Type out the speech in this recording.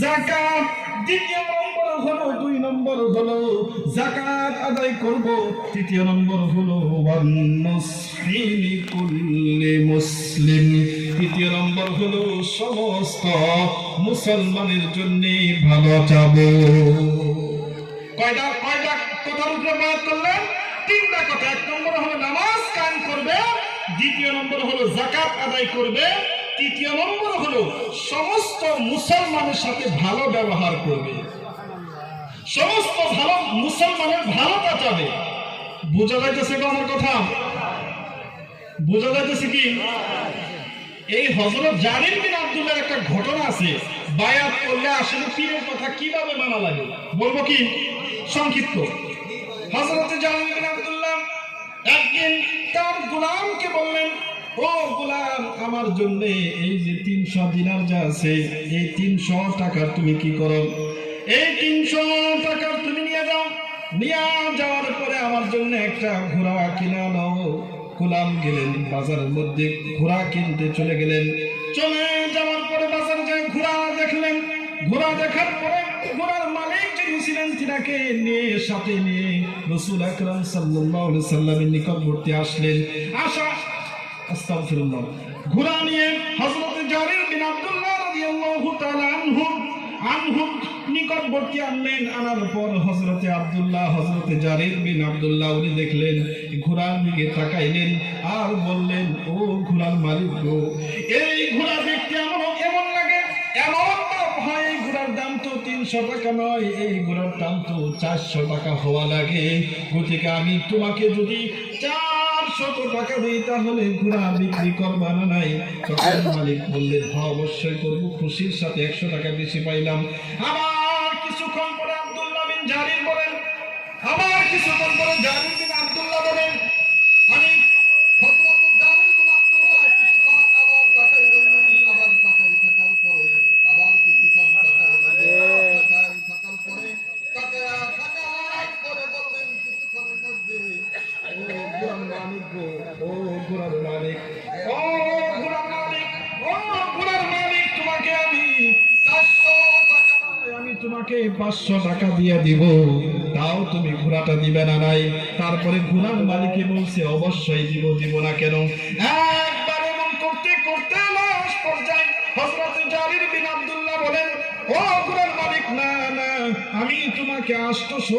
যাকাত, দ্বিতীয় নম্বর হলো, 2 নম্বর হলো যাকাত আদায় করব, তৃতীয় নম্বর হলো ওয়ান মুসলিমি কুল্লি মুসলিম, তৃতীয় নম্বর হলো সমস্ত মুসলমানের জন্য ভালো চাবো। কয়টা কথার উপরে বায়াত করলেন? 3টা কথা। 1 নম্বর হলো নামাজ কায়েম করবে, দ্বিতীয় নম্বর হলো যাকাত আদায় করবে, তৃতীয় নম্বর হলো সমস্ত মুসলমানের সাথে ভালো ব্যবহার করবে, সমস্ত ভালো মুসলমানের ভালোটা চাবে। বোঝা যাইতেছে আমার কথা? বোঝা যাইতেছে কি? এই হযরত জারির বিন আব্দুল্লাহর একটা ঘটনা আছে। বায়াত করলে আসলে পীরের কথা কিভাবে মানা লাগে বলবো কি সংক্ষিপ্ত। হযরত জারির বিন আব্দুল্লাহ একদিন তার গোলামকে বললেন, ও গোলাম, আমার জন্য এই যে 300 দিনার যা আছে, এই 300 টাকা তুমি কি করো? এই 300 টাকা তুমি নিয়ে যাও, নিয়ে যাওয়ার পরে আমার জন্য একটা ঘোড়া কিনে নাও। গোলাম গেলেন বাজারের মধ্যে, ঘোড়া কিনতে চলে গেলেন। চলে যাওয়ার পরে বাজারে যায় ঘোড়া দেখলেন। ঘোড়া দেখার পরে ঘোড়ার মালিক যিনি ছিলেন তিনাকে নিয়ে সাথে নিয়ে রাসূল আকরাম সাল্লাল্লাহু আলাইহি সাল্লামের নিকটবর্তী আসলেন। আস্তাগফিরুল্লাহ। ঘোড়া নিয়ে হযরত জারির বিন আব্দুল্লাহ রাদিয়াল্লাহু তাআলা আনহু নিকটবর্তী আনলেন। আনার পর হযরতে জারির বিন আব্দুল্লাহ উনি দেখলেন, ঘোড়ার দিকে তাকাইলেন আর বললেন, ও ঘোড়ার মালিক গো, এই ঘোড়া দেখতে আমার এমন লাগে, এমন হয়, এই ঘোড়ার দাম তো 300 টাকা নয়, এই ঘোড়ার দাম তো 400 টাকা হওয়া লাগে। গতিকে আমি তোমাকে যদি 400 টাকা দিই তাহলে ঘোড়া বিক্রি করবা না? নাই? তখন মালিক বললেন, হ্যাঁ অবশ্যই করবো, খুশির সাথে 100 টাকা বেশি পাইলাম। আবার কিছুক্ষণ পরে আব্দুল্লাহ বিন জারির বলেন, আবার কিছুক্ষণ পরে জারির বিন আব্দুল্লাহ বলেন, আমি হযরত জারির বিন আব্দুল্লাহ কিছুক্ষণ আবার তাকাই রইলেন। আবার তাকাই থাকার পরে আবার কিছুক্ষণ তাকাই রইলেন। তাকাই থাকার পরে তাকাই পরে বললেন কিছুক্ষণের মধ্যে, ও ঘোড়ার মালিক গো, ও ঘোড়ার মালিক, ও ঘোড়ার মালিক, ও ঘোড়ার মালিক, তোমাকে আমি 400 টাকা নয়, আমি তোমাকে 500 টাকা দিয়ে দিব, তাও তুমি ঘোড়াটা দিবে না? নাই? তারপরে ঘোড়ার মালিককে বলছে, অবশ্যই দিব না কেন? একবার এমন করতে করতে লাস্ট পর্যায়ে হযরত জারির বিন আব্দুল্লাহ বলেন, ও ঘোড়ার মালিক, না, আমি তোমাকে 800